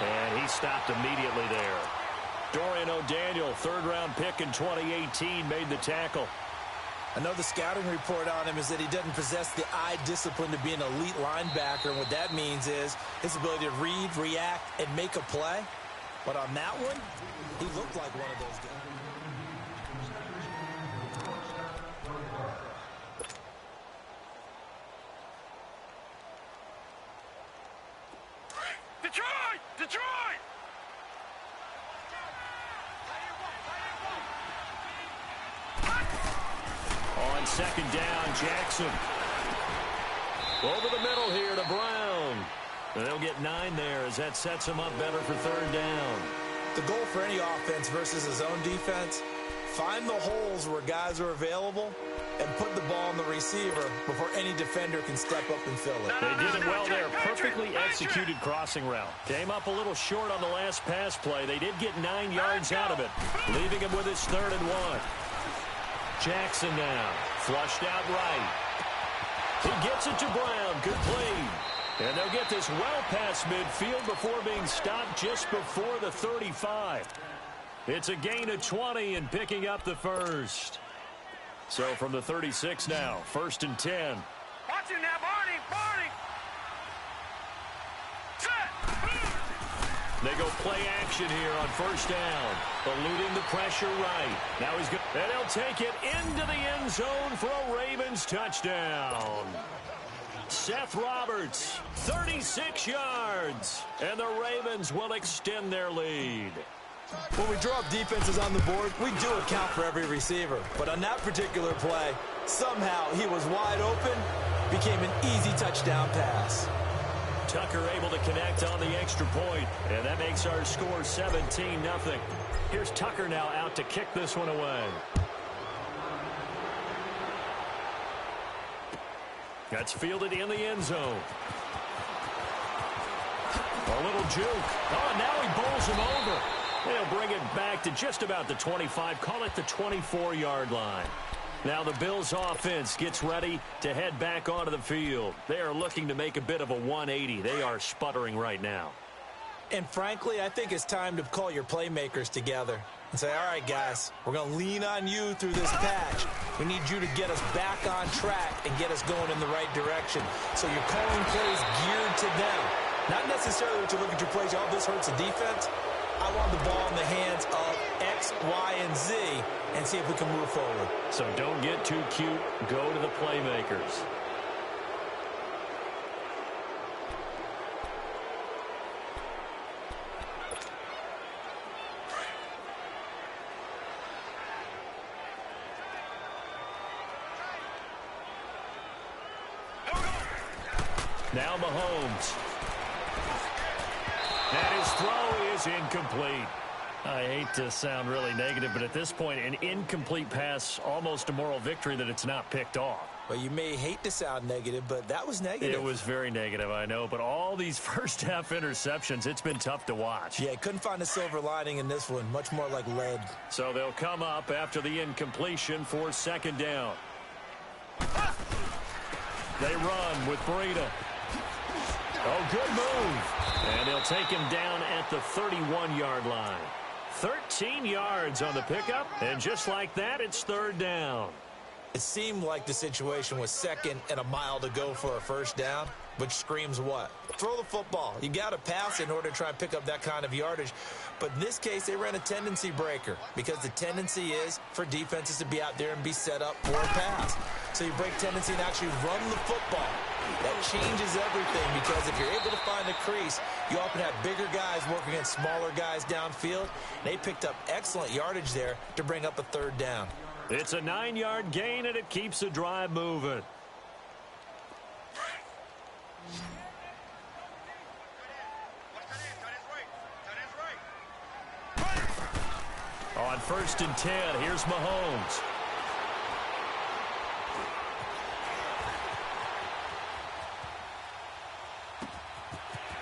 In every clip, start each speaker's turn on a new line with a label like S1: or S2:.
S1: And he stopped immediately there. Dorian O'Daniel, third-round pick in 2018, made the tackle.
S2: I know the scouting report on him is that he doesn't possess the eye discipline to be an elite linebacker. And what that means is his ability to read, react, and make a play. But on that one, he looked like one of those guys.
S3: Detroit! Detroit!
S1: On second down, Jackson. Over the middle here to Brown. And they'll get 9 there as that sets him up better for third down.
S2: The goal for any offense versus his own defense, find the holes where guys are available and put the ball on the receiver before any defender can step up and fill it.
S1: They did it well there. Perfectly executed crossing route. Came up a little short on the last pass play. They did get 9 yards out of it, leaving him with his 3rd and 1. Jackson now, flushed out right. He gets it to Brown, complete. And they'll get this well past midfield before being stopped just before the 35. It's a gain of 20 and picking up the first. So from the 36 now, 1st and 10.
S3: Watch him now, Barney! Barney! Set!
S1: They go play action here on 1st down. Eluding the pressure right. Now he's good. And he'll take it into the end zone for a Ravens touchdown. Seth Roberts, 36 yards. And the Ravens will extend their lead.
S2: When we draw up defenses on the board, we do account for every receiver. But on that particular play, somehow he was wide open, became an easy touchdown pass.
S1: Tucker able to connect on the extra point, and that makes our score 17-0. Here's Tucker now out to kick this one away. That's fielded in the end zone. A little juke. Oh, now he bowls him over. They'll bring it back to just about the 25, call it the 24-yard line. Now the Bills offense gets ready to head back onto the field. They are looking to make a bit of a 180. They are sputtering right now.
S2: And frankly, I think it's time to call your playmakers together and say, all right, guys, we're going to lean on you through this patch. We need you to get us back on track and get us going in the right direction. So you're calling plays geared to them. Not necessarily to look at your plays, oh, this hurts the defense. I want the ball in the hands of X, Y, and Z and see if we can move forward.
S1: So don't get too cute. Go to the playmakers. Now Mahomes. And his throw is incomplete. I hate to sound really negative, but at this point, an incomplete pass, almost a moral victory that it's not picked off.
S2: Well, you may hate to sound negative, but that was negative.
S1: It was very negative, I know. But all these first-half interceptions, it's been tough to watch.
S2: Yeah, couldn't find a silver lining in this one. Much more like lead.
S1: So they'll come up after the incompletion for 2nd down. They run with Breida. Oh, good move. And they'll take him down at the 31-yard line. 13 yards on the pickup, and just like that, it's 3rd down.
S2: It seemed like the situation was 2nd and a mile to go for a 1st down, which screams what? Throw the football. You got to pass in order to try and pick up that kind of yardage. But in this case, they ran a tendency breaker because the tendency is for defenses to be out there and be set up for a pass. So you break tendency and actually run the football. That changes everything because if you're able to find a crease, you often have bigger guys working against smaller guys downfield. They picked up excellent yardage there to bring up a 3rd down.
S1: It's a 9-yard gain, and it keeps the drive moving. On 1st and 10, here's Mahomes.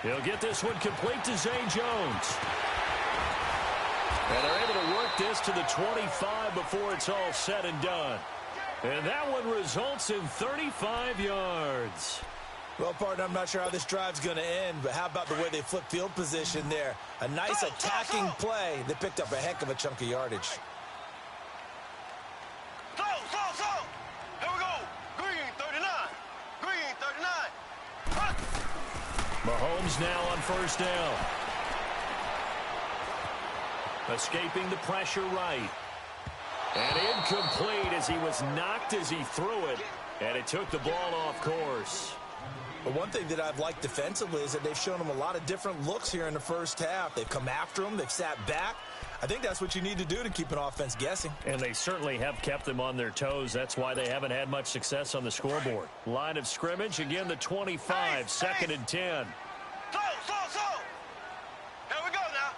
S1: He'll get this one complete to Zay Jones. And they're able to work this to the 25 before it's all said and done. And that one results in 35 yards.
S2: Well, partner, I'm not sure how this drive's going to end, but how about the way they flip field position there? A nice attacking play that picked up a heck of a chunk of yardage.
S3: Slow. Here we go. Green 39. Green 39.
S1: Mahomes now on first down. Escaping the pressure right. And incomplete as he was knocked as he threw it. And it took the ball off course.
S2: But one thing that I've liked defensively is that they've shown him a lot of different looks here in the first half. They've come after him. They've sat back. I think that's what you need to do to keep an offense guessing.
S1: And they certainly have kept them on their toes. That's why they haven't had much success on the scoreboard. Line of scrimmage, again, the 25, second and 10.
S3: Slow. Here we go now.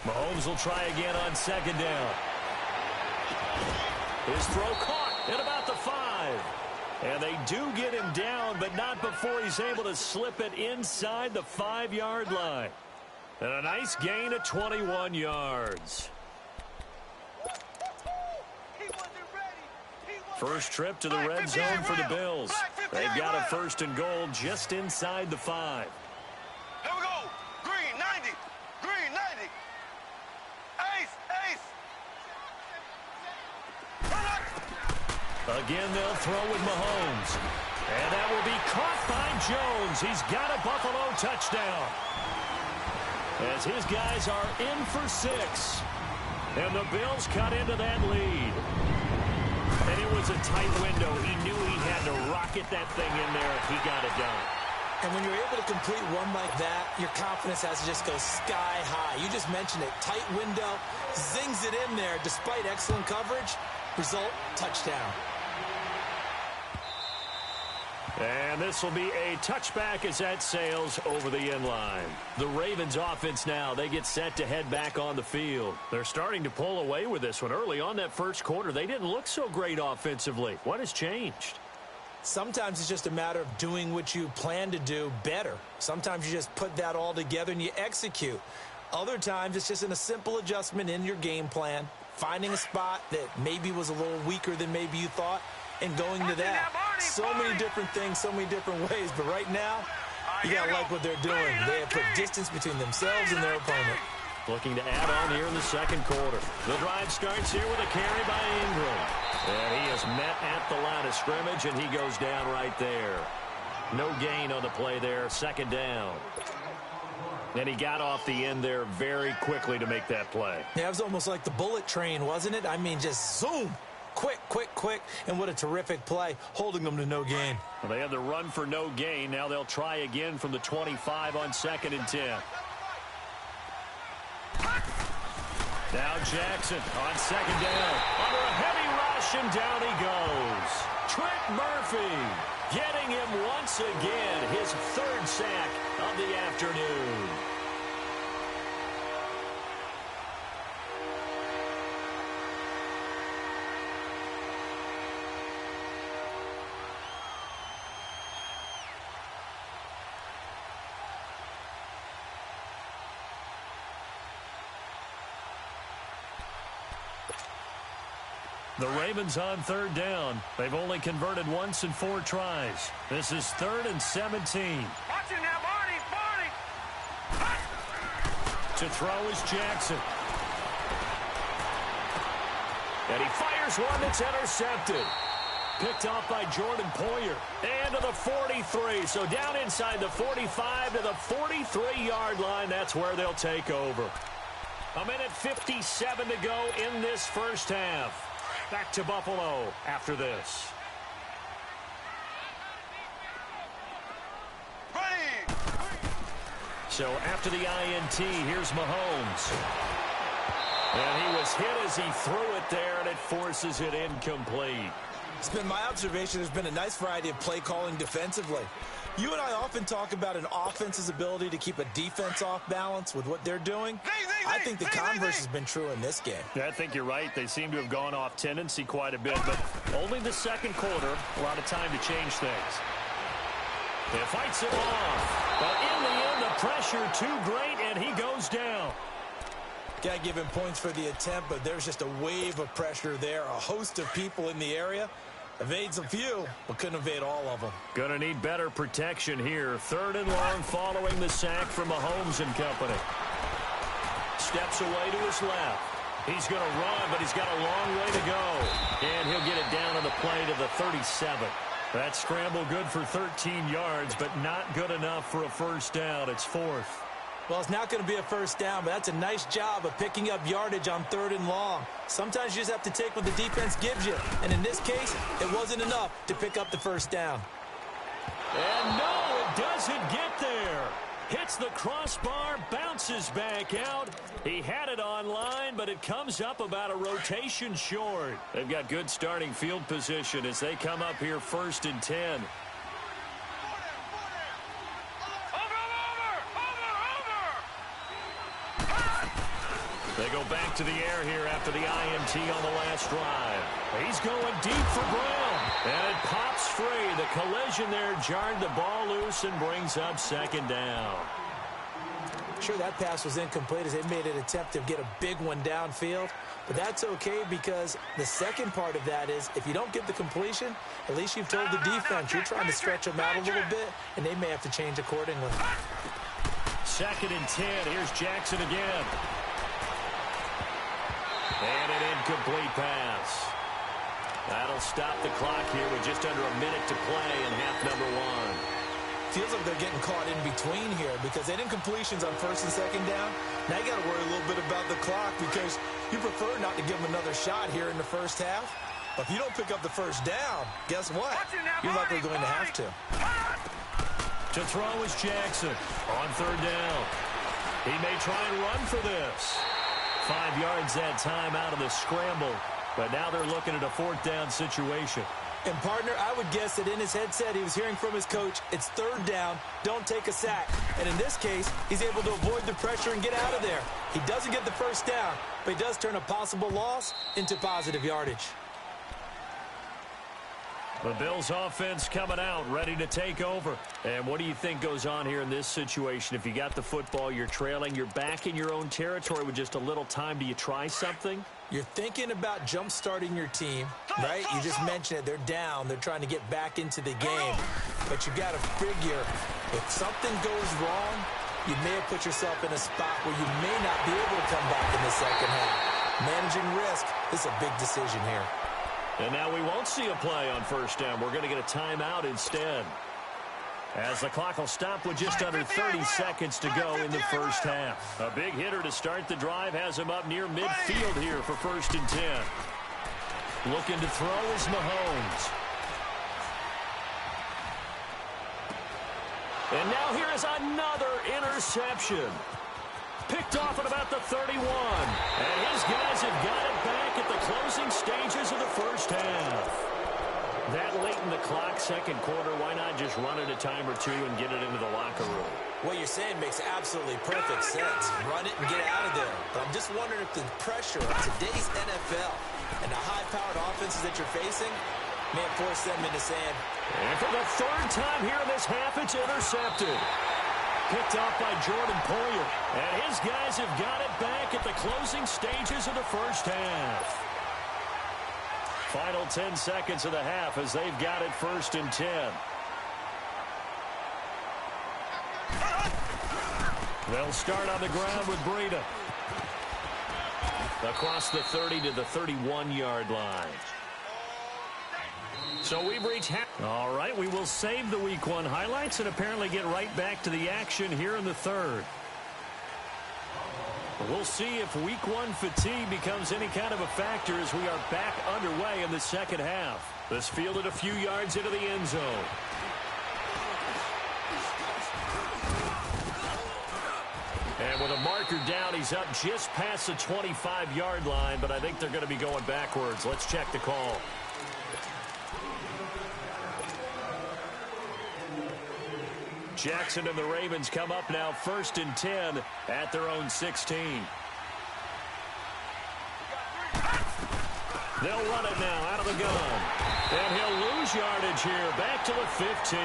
S1: Mahomes will try again on second down. His throw caught at about the 5. And they do get him down, but not before he's able to slip it inside the 5-yard line. And a nice gain of 21 yards. First trip to the red zone for the Bills. They've got a first and goal just inside the 5.
S3: Here we go. Green 90. Green 90. Ace.
S1: Again, they'll throw with Mahomes. And that will be caught by Jones. He's got a Buffalo touchdown. As his guys are in for 6. And the Bills cut into that lead. And it was a tight window. He knew he had to rocket that thing in there. He got it done.
S2: And when you're able to complete one like that, your confidence has to just go sky high. You just mentioned it. Tight window, zings it in there despite excellent coverage. Result, touchdown.
S1: And this will be a touchback as that sails over the end line. The Ravens offense now, they get set to head back on the field. They're starting to pull away with this one. Early on that first quarter, they didn't look so great offensively. What has changed?
S2: Sometimes it's just a matter of doing what you plan to do better. Sometimes you just put that all together and you execute. Other times it's just in a simple adjustment in your game plan, finding a spot that maybe was a little weaker than maybe you thought, and going to that. So many different things, so many different ways. But right now, you got to like what they're doing. They have put distance between themselves and their opponent.
S1: Looking to add on here in the second quarter. The drive starts here with a carry by Ingram. And he is met at the line of scrimmage, and he goes down right there. No gain on the play there, second down. And he got off the end there very quickly to make that play.
S2: Yeah, it was almost like the bullet train, wasn't it? I mean, just zoom. Quick, and what a terrific play, holding them to no gain.
S1: Well, they had the run for no gain. Now they'll try again from the 25 on second and 10. Now Jackson on second down. Under a heavy rush, and down he goes. Trent Murphy getting him once again, his 3rd sack of the afternoon. The Ravens on third down. They've only converted once in 4 tries. This is 3rd and 17.
S3: Watch it now, Barney.
S1: To throw is Jackson. And he fires one that's intercepted. Picked off by Jordan Poyer. And to the 43. So down inside the 45 to the 43-yard line. That's where they'll take over. 1:57 to go in this first half. Back to Buffalo after this. So after the INT, here's Mahomes. And he was hit as he threw it there, and it forces it incomplete.
S2: It's been my observation there's been a nice variety of play calling defensively. You and I often talk about an offense's ability to keep a defense off balance with what they're doing. I think the converse has been true in this game.
S1: Yeah, I think you're right. They seem to have gone off tendency quite a bit, but only the second quarter, a lot of time to change things. It fights him off, but in the end, the pressure too great, and he goes down.
S2: Got to give him points for the attempt, but there's just a wave of pressure there, a host of people in the area. Evades a few, but couldn't evade all of them.
S1: Gonna need better protection here. 3rd and long following the sack from Mahomes and company. Steps away to his left. He's going to run, but he's got a long way to go. And he'll get it down on the play to the 37. That scramble good for 13 yards, but not good enough for a first down. It's 4th.
S2: Well, it's not going to be a first down, but that's a nice job of picking up yardage on 3rd and long. Sometimes you just have to take what the defense gives you. And in this case, it wasn't enough to pick up the first down.
S1: And no, it doesn't get there. Hits the crossbar, bounces back out. He had it on line, but it comes up about a rotation short. They've got good starting field position as they come up here 1st and 10. They go back to the air here after the INT on the last drive. He's going deep for Brown. And it pops free. The collision there jarred the ball loose and brings up 2nd down.
S2: Sure, that pass was incomplete as they made an attempt to get a big one downfield. But that's okay because the second part of that is if you don't get the completion, at least you've told the defense you're trying to stretch them out a little bit, and they may have to change accordingly.
S1: 2nd and 10. Here's Jackson again. And an incomplete pass. That'll stop the clock here with just under a minute to play in half number 1.
S2: Feels like they're getting caught in between here because they didn't completions on 1st and 2nd down. Now you got to worry a little bit about the clock because you prefer not to give them another shot here in the first half. But if you don't pick up the first down, guess what? You're likely going to have to.
S1: To throw is Jackson on 3rd down. He may try and run for this. 5 yards that time out of the scramble. But now they're looking at a 4th down situation.
S2: And, partner, I would guess that in his headset he was hearing from his coach, it's 3rd down, don't take a sack. And in this case, he's able to avoid the pressure and get out of there. He doesn't get the first down, but he does turn a possible loss into positive yardage.
S1: The Bills offense coming out, ready to take over. And what do you think goes on here in this situation? If you got the football, you're trailing, you're back in your own territory with just a little time. Do you try something?
S2: You're thinking about jump-starting your team, right? You just mentioned it. They're down. They're trying to get back into the game. But you got to figure if something goes wrong, you may have put yourself in a spot where you may not be able to come back in the second half. Managing risk is a big decision here.
S1: And now we won't see a play on 1st down. We're going to get a timeout instead. As the clock will stop with just under 30 seconds to go in the first half. A big hitter to start the drive has him up near midfield here for 1st and 10. Looking to throw is Mahomes. And now here is another interception. Picked off at about the 31. And his guys have got it back at the closing stages of the first half. That late in the clock, 2nd quarter, why not just run it a time or two and get it into the locker room?
S2: What you're saying makes absolutely perfect sense. Run it and get out of there. But I'm just wondering if the pressure of today's NFL and the high-powered offenses that you're facing may have forced them into saying,
S1: and for the 3rd time here in this half, it's intercepted. Picked off by Jordan Poyer. And his guys have got it back at the closing stages of the first half. Final 10 seconds of the half as they've got it 1st and 10. They'll start on the ground with Breida. Across the 30 to the 31-yard line. So we've reached half. All right, we will save the Week 1 highlights and apparently get right back to the action here in the 3rd. We'll see if Week 1 fatigue becomes any kind of a factor as we are back underway in the second half. This fielded a few yards into the end zone. And with a marker down, he's up just past the 25-yard line, but I think they're going to be going backwards. Let's check the call. Jackson and the Ravens come up now 1st and 10 at their own 16. They'll run it now out of the gun. And he'll lose yardage here back to the 15.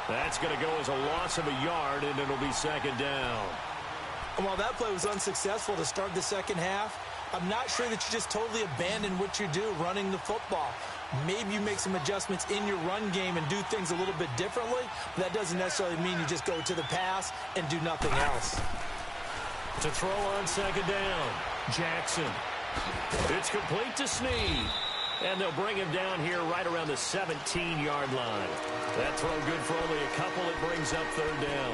S1: That's going to go as a loss of a yard, and it'll be 2nd down.
S2: And while that play was unsuccessful to start the second half, I'm not sure that you just totally abandon what you do running the football. Maybe you make some adjustments in your run game and do things a little bit differently. But that doesn't necessarily mean you just go to the pass and do nothing else.
S1: To throw on second down, Jackson. It's complete to Snead. And they'll bring him down here right around the 17-yard line. That throw good for only a couple. It brings up third down.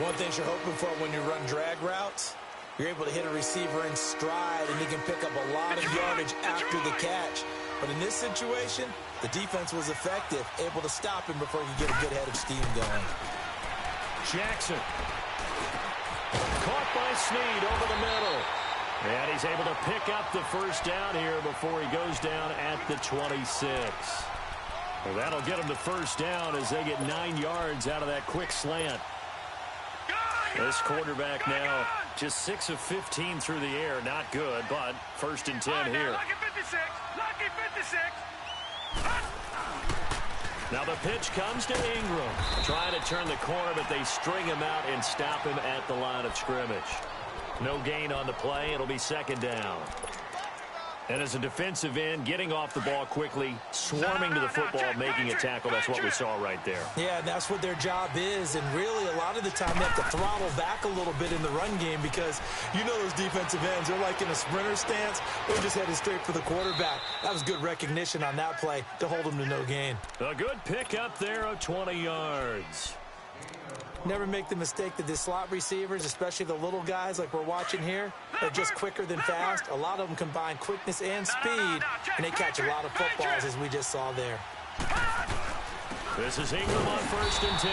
S2: One thing you're hoping for when you run drag routes, you're able to hit a receiver in stride, and he can pick up a lot of yardage after the catch. But in this situation, the defense was effective, able to stop him before he could get a good head of steam going.
S1: Jackson. Caught by Snead over the middle. And he's able to pick up the first down here before he goes down at the 26. Well, that'll get him the first down as they get 9 yards out of that quick slant. This quarterback now just 6 of 15 through the air. Not good, but first and 10 here.
S3: Lucky 56. Lucky 56.
S1: Now the pitch comes to Ingram. Trying to turn the corner, but they string him out and stop him at the line of scrimmage. No gain on the play. It'll be second down. And as a defensive end, getting off the ball quickly, swarming to the football, making a tackle. That's what we saw right there.
S2: Yeah, and that's what their job is. And really, a lot of the time, they have to throttle back a little bit in the run game because you know those defensive ends, they're like in a sprinter stance. They're just headed straight for the quarterback. That was good recognition on that play to hold them to no gain.
S1: A good pickup there of 20 yards.
S2: Never make the mistake that the slot receivers, especially the little guys like we're watching here, are just quicker than fast. A lot of them combine quickness and speed, and they catch a lot of footballs, as we just saw there.
S1: This is Ingram on first and 10.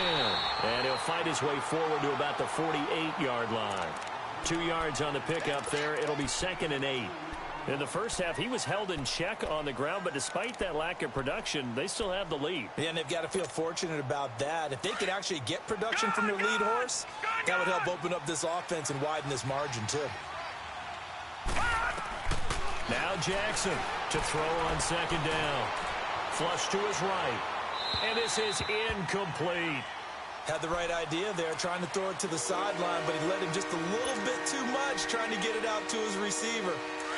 S1: And he'll fight his way forward to about the 48-yard line. 2 yards on the pickup there. It'll be second and 8. In the first half, he was held in check on the ground, but despite that lack of production, they still have the lead.
S2: Yeah, and they've got to feel fortunate about that. If they could actually get production from their lead horse, that would help open up this offense and widen this margin, too.
S1: Now Jackson to throw on second down. Flush to his right. And this is incomplete.
S2: Had the right idea there, trying to throw it to the sideline, but he let him just a little bit too much, trying to get it out to his receiver.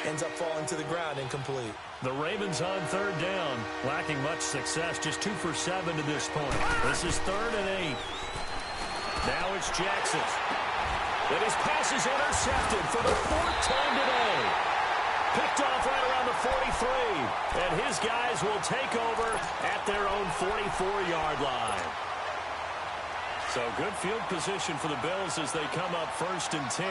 S2: Ends up falling to the ground, incomplete.
S1: The Ravens on third down, lacking much success, just 2 for 7 to this point. This is third and 8. Now it's Jackson. And his pass is intercepted for the 4th time today. Picked off right around the 43. And his guys will take over at their own 44-yard line. So good field position for the Bills as they come up first and 10.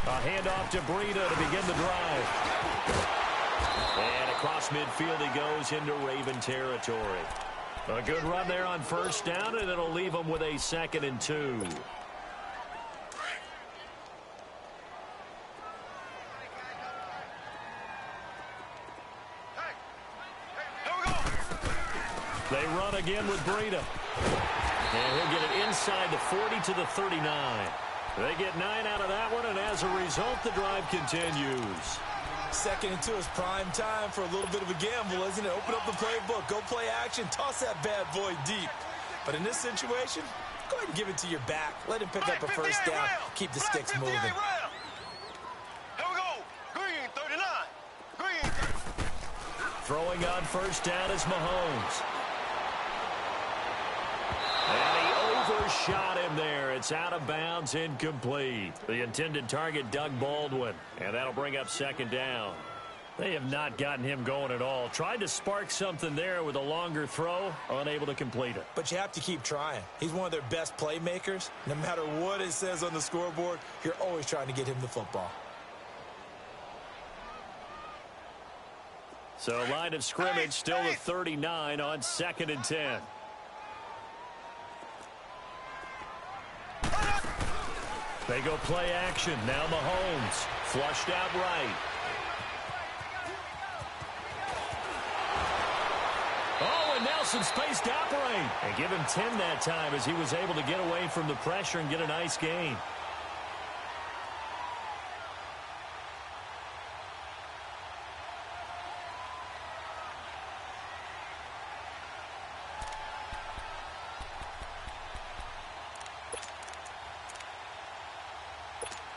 S1: A handoff to Breida to begin the drive. And across midfield he goes into Raven territory. A good run there on first down, and it'll leave them with a 2nd and 2. They run again with Breida. And he'll get it inside the 40 to the 39. They get 9 out of that one, and as a result, the drive continues.
S2: 2nd and 2 is prime time for a little bit of a gamble, isn't it? Open up the playbook, go play action, toss that bad boy deep. But in this situation, go ahead and give it to your back. Let him pick up a first down. Keep the sticks moving.
S3: Here we go. Green 39. Green.
S1: Throwing on first down is Mahomes. And he overshot him there. It's out of bounds, incomplete. The intended target, Doug Baldwin. And that'll bring up second down. They have not gotten him going at all. Tried to spark something there with a longer throw, unable to complete it.
S2: But you have to keep trying. He's one of their best playmakers. No matter what it says on the scoreboard, you're always trying to get him the football.
S1: So line of scrimmage still the 39 on 2nd and 10. They go play action. Now Mahomes. Flushed out right. Oh, and Nelson space to operate. And give him 10 that time as he was able to get away from the pressure and get a nice gain.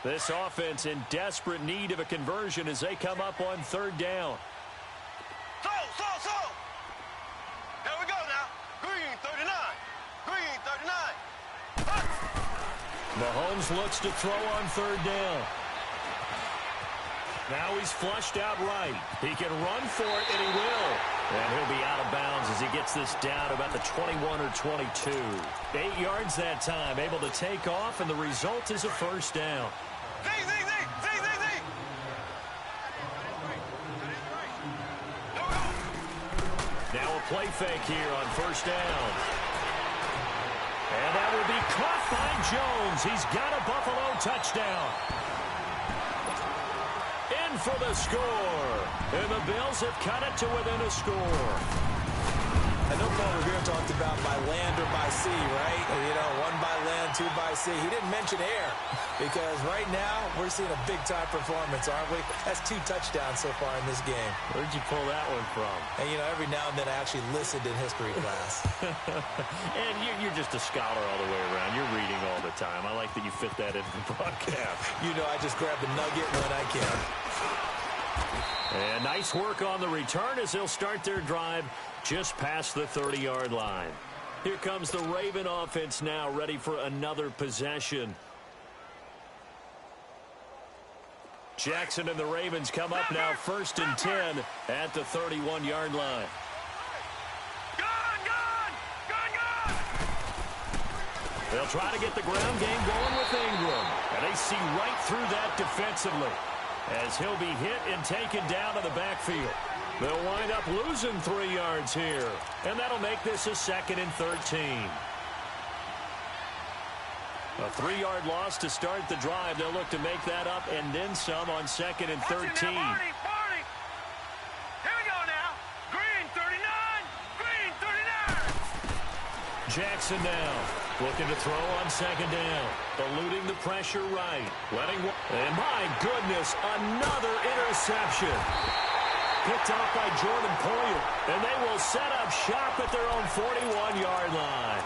S1: This offense in desperate need of a conversion as they come up on third down.
S3: So. Here we go now. Green 39. Green 39.
S1: Mahomes looks to throw on third down. Now he's flushed out right. He can run for it, and he will. And he'll be out of bounds as he gets this down about the 21 or 22. 8 yards that time, able to take off, and the result is a first down.
S3: Z.
S1: Now a play fake here on first down. And that will be caught by Jones. He's got a Buffalo touchdown. In for the score. And the Bills have cut it to within a score.
S2: I know Paul Revere talked about by land or by sea, right? You know, 1 by land, 2 by sea. He didn't mention air because right now we're seeing a big-time performance, aren't we? That's 2 touchdowns so far in this game.
S1: Where'd you pull that one from?
S2: And, you know, every now and then I actually listened in history class.
S1: And you're just a scholar all the way around. You're reading all the time. I like that you fit that into the broadcast.
S2: You know, I just grab the nugget when I can.
S1: And nice work on the return as they'll start their drive just past the 30-yard line. Here comes the Raven offense now, ready for another possession. Jackson and the Ravens come up now 1st and 10 at the 31-yard line.
S3: Gun!
S1: They'll try to get the ground game going with Ingram. And they see right through that defensively as he'll be hit and taken down in the backfield. They'll wind up losing 3 yards here. And that'll make this a 2nd and 13. A 3-yard loss to start the drive. They'll look to make that up and then some on 2nd and 13.
S3: Here we go now. Green 39. Green 39.
S1: Jackson now looking to throw on 2nd down. Eluding the pressure right. And my goodness, another interception. Picked off by Jordan Poyer. And they will set up shop at their own 41-yard line.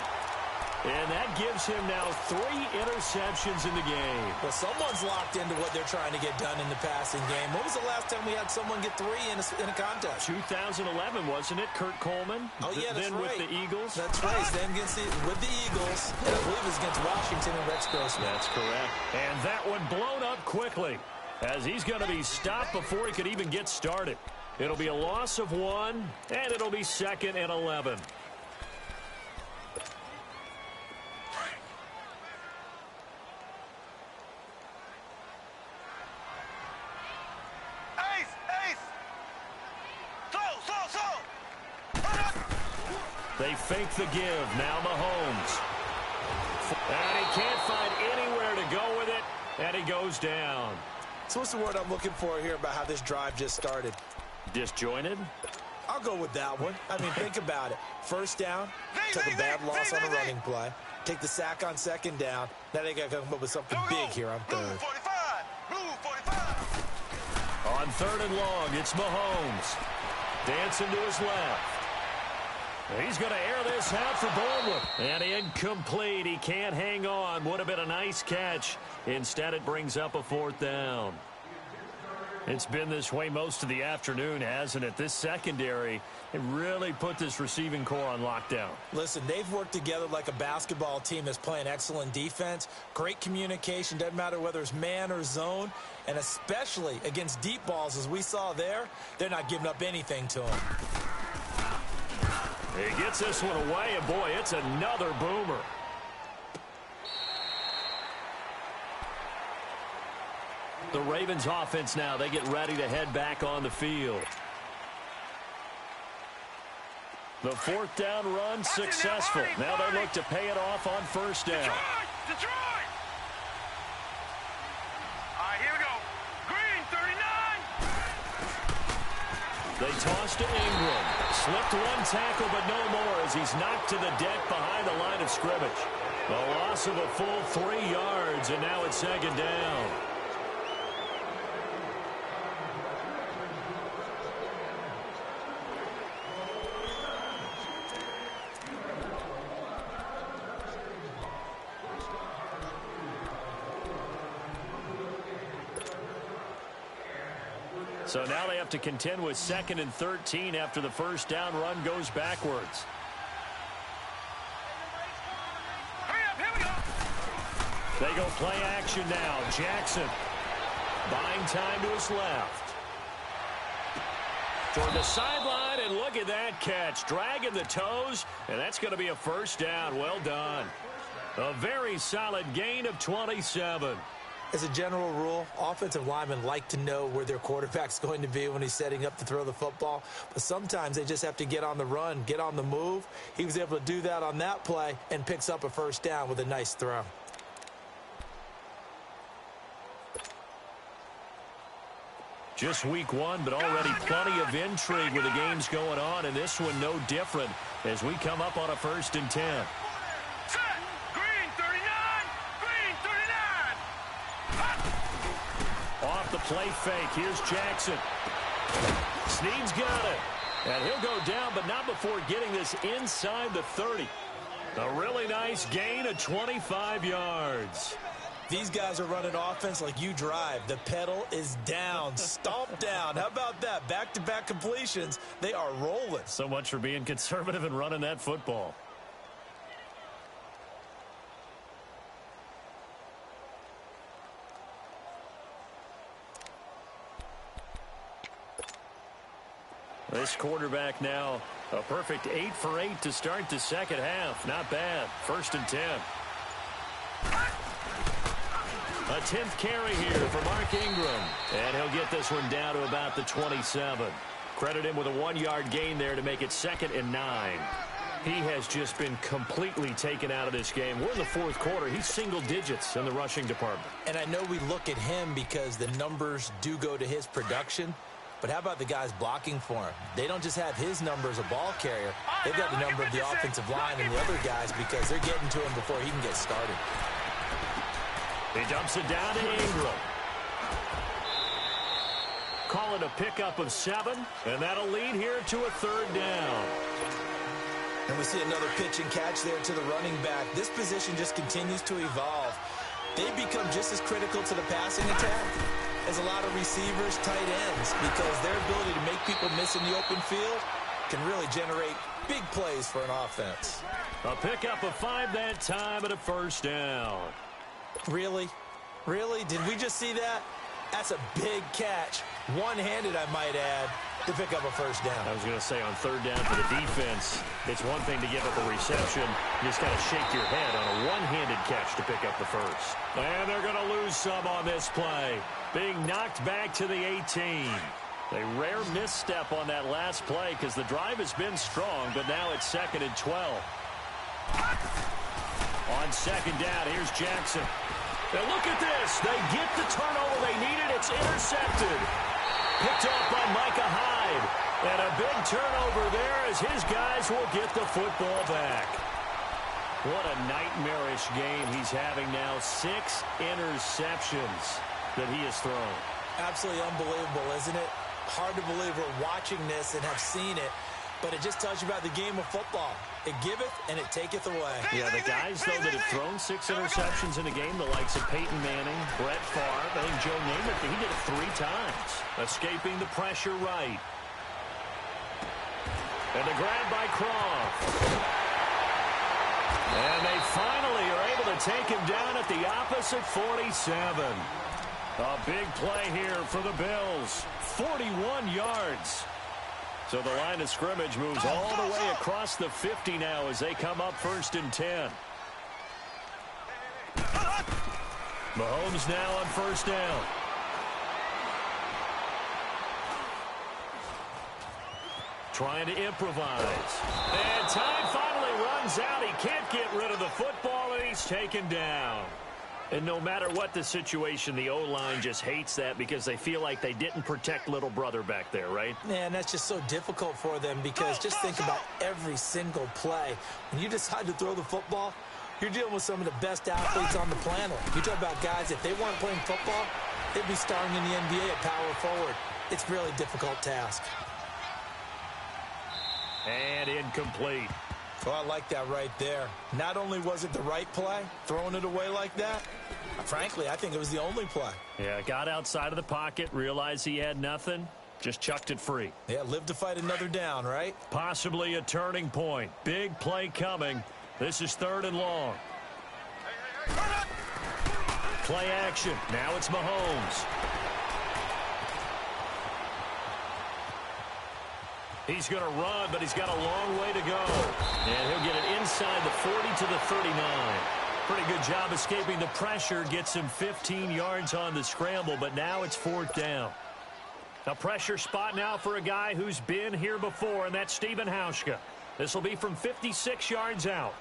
S1: And that gives him now 3 interceptions in the game.
S2: Well, someone's locked into what they're trying to get done in the passing game. When was the last time we had someone get 3 in a contest?
S1: 2011, wasn't it? Kurt Coleman?
S2: Oh, yeah, that's
S1: then
S2: right.
S1: with the Eagles?
S2: That's right. Then with the Eagles. And I believe it was against Washington and Rex Grossman.
S1: That's correct. And that one blown up quickly as he's going to be stopped before he could even get started. It'll be a loss of 1, and it'll be 2nd and 11. They fake the give. Now Mahomes. And he can't find anywhere to go with it, and he goes down.
S2: So what's the word I'm looking for here about how this drive just started?
S1: Disjointed?
S2: I'll go with that one. I mean, think about it. First down, took a bad loss on a running play. Take the sack on 2nd down. Now they got to come up with something big here on 3rd.
S3: Blue 45.
S1: On 3rd and long, it's Mahomes. Dancing to his left. He's going to air this out for Baldwin. And incomplete. He can't hang on. Would have been a nice catch. Instead, it brings up a 4th down. It's been this way most of the afternoon, hasn't it? This secondary, it really put this receiving core on lockdown.
S2: Listen, they've worked together like a basketball team that's playing excellent defense. Great communication. Doesn't matter whether it's man or zone. And especially against deep balls, as we saw there, they're not giving up anything to them.
S1: He gets this one away, and boy, it's another boomer. The Ravens offense now, they get ready to head back on the field. The 4th down run successful. Now they look to pay it off on 1st down.
S3: Detroit! All right, here we go. Green 39.
S1: They toss to Ingram. Slipped 1 tackle, but no more as he's knocked to the deck behind the line of scrimmage. A loss of a full 3 yards, and now it's 2nd down. So now they have to contend with 2nd and 13 after the first down run goes backwards. They go play action now. Jackson buying time to his left. Toward the sideline, and look at that catch. Dragging the toes, and that's going to be a first down. Well done. A very solid gain of 27.
S2: As a general rule, offensive linemen like to know where their quarterback's going to be when he's setting up to throw the football. But sometimes they just have to get on the run, get on the move. He was able to do that on that play and picks up a first down with a nice throw.
S1: Just week 1, but already plenty of intrigue with the games going on, and this one no different as we come up on a 1st and 10.
S3: Set. Green 39. Green 39.
S1: Off the play fake. Here's Jackson. Snead's got it. And he'll go down, but not before getting this inside the 30. A really nice gain of 25 yards.
S2: These guys are running offense like you drive. The pedal is down, stomped down. How about that? Back-to-back completions. They are rolling.
S1: So much for being conservative and running that football. This quarterback now a perfect 8 for 8 to start the second half. Not bad. 1st and 10. A 10th carry here for Mark Ingram. And he'll get this one down to about the 27. Credit him with a 1-yard gain there to make it 2nd and 9. He has just been completely taken out of this game. We're in the 4th quarter. He's single digits in the rushing department.
S2: And I know we look at him because the numbers do go to his production. But how about the guys blocking for him? They don't just have his number as a ball carrier. They've got the number of the offensive line and the other guys because they're getting to him before he can get started.
S1: He dumps it down to Ingram. Call it a pickup of 7, and that'll lead here to a 3rd down.
S2: And we see another pitch and catch there to the running back. This position just continues to evolve. They become just as critical to the passing attack as a lot of receivers, tight ends, because their ability to make people miss in the open field can really generate big plays for an offense.
S1: A pickup of 5 that time and a 1st down.
S2: Really? Really? Did we just see that? That's a big catch. One-handed, I might add, to pick up a 1st down.
S1: I was going to say on 3rd down for the defense, it's one thing to give up a reception. You just got to shake your head on a one-handed catch to pick up the 1st. And they're going to lose some on this play. Being knocked back to the 18. A rare misstep on that last play because the drive has been strong, but now it's 2nd and 12. On 2nd down, here's Jackson. Now look at this. They get the turnover they needed. It's intercepted. Picked off by Micah Hyde. And a big turnover there as his guys will get the football back. What a nightmarish game he's having now. 6 interceptions that he has thrown.
S2: Absolutely unbelievable, isn't it? Hard to believe we're watching this and have seen it. But it just tells you about the game of football. It giveth and it taketh away.
S1: Yeah, the guys, though, that have thrown 6 interceptions in a game, the likes of Peyton Manning, Brett Favre, I think Joe Namath, he did it 3 times. Escaping the pressure right. And the grab by Croft. And they finally are able to take him down at the opposite 47. A big play here for the Bills. 41 yards. So the line of scrimmage moves all the way across the 50 now as they come up 1st and 10. Mahomes now on 1st down. Trying to improvise. And time finally runs out. He can't get rid of the football, and he's taken down. And no matter what the situation, the O-line just hates that because they feel like they didn't protect little brother back there, right?
S2: Man, that's just so difficult for them because just think about every single play. When you decide to throw the football, you're dealing with some of the best athletes on the planet. You talk about guys, if they weren't playing football, they'd be starring in the NBA at power forward. It's a really difficult task.
S1: And incomplete.
S2: Well, I like that right there. Not only was it the right play, throwing it away like that, frankly, I think it was the only play.
S1: Yeah, got outside of the pocket, realized he had nothing, Just chucked it free.
S2: Yeah, live to fight another down, right?
S1: Possibly a turning point. Big play coming. This is 3rd and long. Play action. Now it's Mahomes. He's going to run, but he's got a long way to go. And he'll get it inside the 40 to the 39. Pretty good job escaping the pressure. Gets him 15 yards on the scramble, but now it's 4th down. A pressure spot now for a guy who's been here before, and that's Stephen Hauschka. This will be from 56 yards out.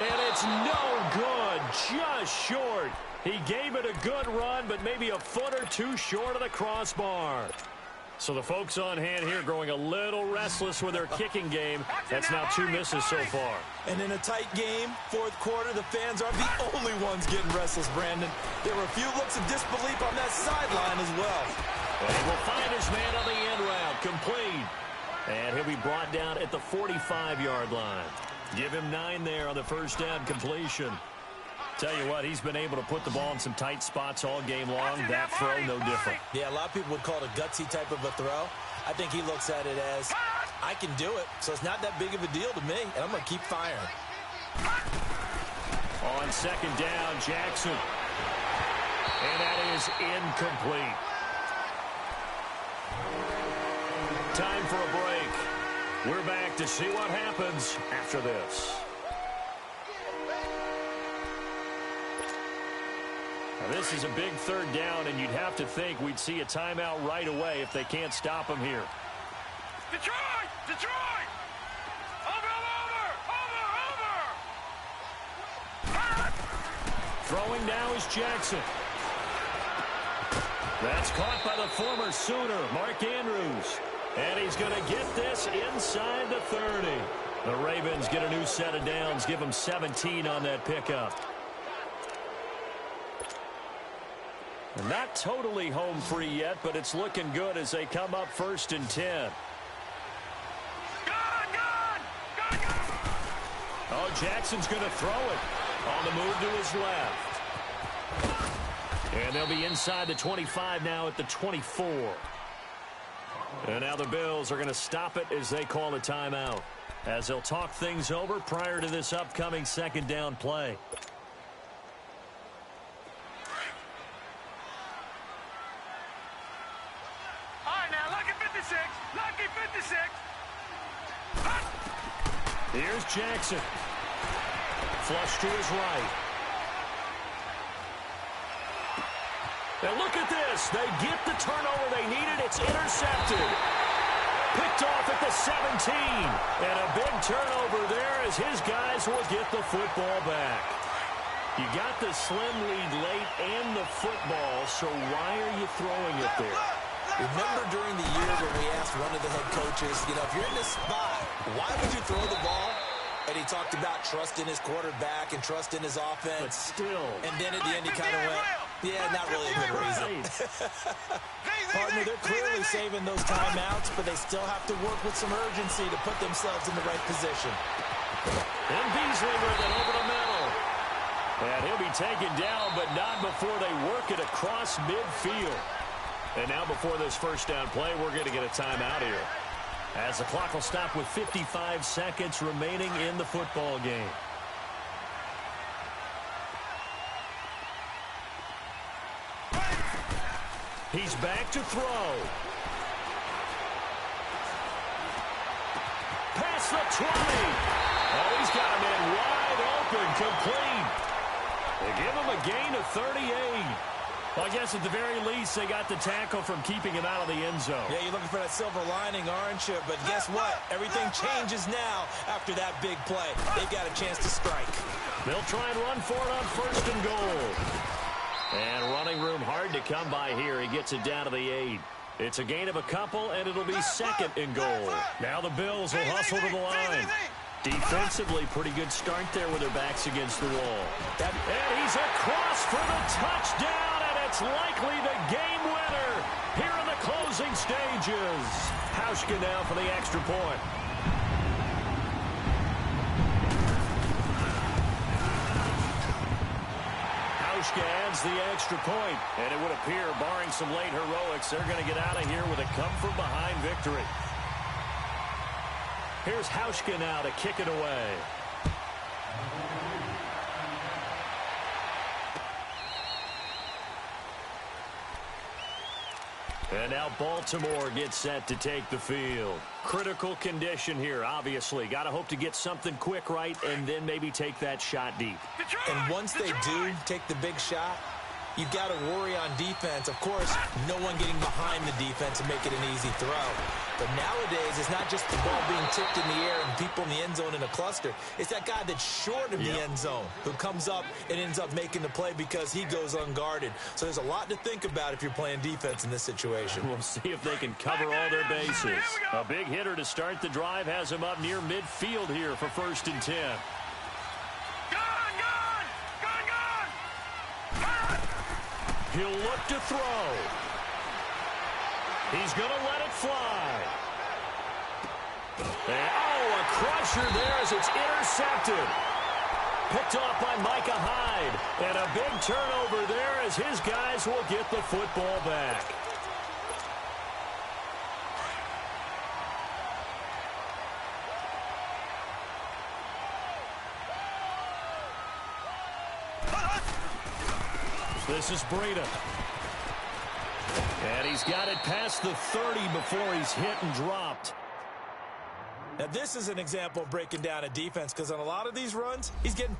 S1: And it's no good, just short. He gave it a good run, but maybe a foot or two short of the crossbar. So the folks on hand here growing a little restless with their kicking game. That's now 2 misses so far.
S2: And in a tight game, 4th quarter, the fans aren't the only ones getting restless, Brandon. There were a few looks of disbelief on that sideline as well.
S1: And he will find his man on the end route, complete. And he'll be brought down at the 45-yard line. Give him 9 there on the first down completion. Tell you what, he's been able to put the ball in some tight spots all game long. That throw, no different.
S2: Yeah, a lot of people would call it a gutsy type of a throw. I think he looks at it as, I can do it, so it's not that big of a deal to me, and I'm going to keep firing.
S1: On 2nd down, Jackson. And that is incomplete. Time for a break. We're back to see what happens after this. Now, this is a big 3rd down, and you'd have to think we'd see a timeout right away if they can't stop him here.
S3: Detroit! Detroit! Over!
S1: Throwing now is Jackson. That's caught by the former Sooner, Mark Andrews. And he's going to get this inside the 30. The Ravens get a new set of downs, give them 17 on that pickup. And not totally home free yet, but it's looking good as they come up 1st and 10. Oh, Jackson's going to throw it on the move to his left. And they'll be inside the 25 now at the 24. And now the Bills are going to stop it as they call a timeout, as they'll talk things over prior to this upcoming 2nd down play.
S3: All right, now, lucky 56. Lucky 56.
S1: Here's Jackson. Flush to his right. And look at this. They get the turnover they needed. It's intercepted. Picked off at the 17. And a big turnover there as his guys will get the football back. You got the slim lead late and the football, so why are you throwing it there?
S2: Remember during the year when we asked one of the head coaches, if you're in this spot, why would you throw the ball? And he talked about trust in his quarterback and trust in his offense.
S1: But still.
S2: And then at the end he kind of went, yeah, not really a good reason. Partner, they're clearly saving those timeouts, but they still have to work with some urgency to put themselves in the right position.
S1: And Beasley with it over the middle. And he'll be taken down, but not before they work it across midfield. And now before this first down play, we're going to get a timeout here, as the clock will stop with 55 seconds remaining in the football game. He's back to throw. Past the 20. Oh, he's got a man wide open, complete. They give him a gain of 38. Well, I guess at the very least, they got the tackle from keeping him out of the end zone.
S2: Yeah, you're looking for that silver lining, aren't you? But guess what? Everything changes now after that big play. They've got a chance to strike.
S1: They'll try and run for it on 1st and goal. And running room hard to come by here. He gets it down to the 8. It's a gain of a couple, and it'll be 2nd and goal. Now the Bills will hustle to the line. Defensively, pretty good start there with their backs against the wall. And he's across for the touchdown, and it's likely the game winner here in the closing stages. Hauschka now for the extra point. Hauschka wins the extra point. And it would appear, barring some late heroics, they're going to get out of here with a come-from-behind victory. Here's Hauschka now to kick it away. And now Baltimore gets set to take the field. Critical condition here, obviously. Got to hope to get something quick right and then maybe take that shot deep.
S2: And once they do take the big shot, you've got to worry on defense. Of course, no one getting behind the defense and make it an easy throw. But nowadays, it's not just the ball being tipped in the air and people in the end zone in a cluster. It's that guy that's short of the end zone who comes up and ends up making the play because he goes unguarded. So there's a lot to think about if you're playing defense in this situation.
S1: We'll see if they can cover all their bases. A big hitter to start the drive has him up near midfield here for 1st and 10. He'll look to throw. He's going to let it fly. And, a crusher there as it's intercepted. Picked off by Micah Hyde. And a big turnover there as his guys will get the football back. This is Breida. And he's got it past the 30 before he's hit and dropped.
S2: Now, this is an example of breaking down a defense because on a lot of these runs, he's getting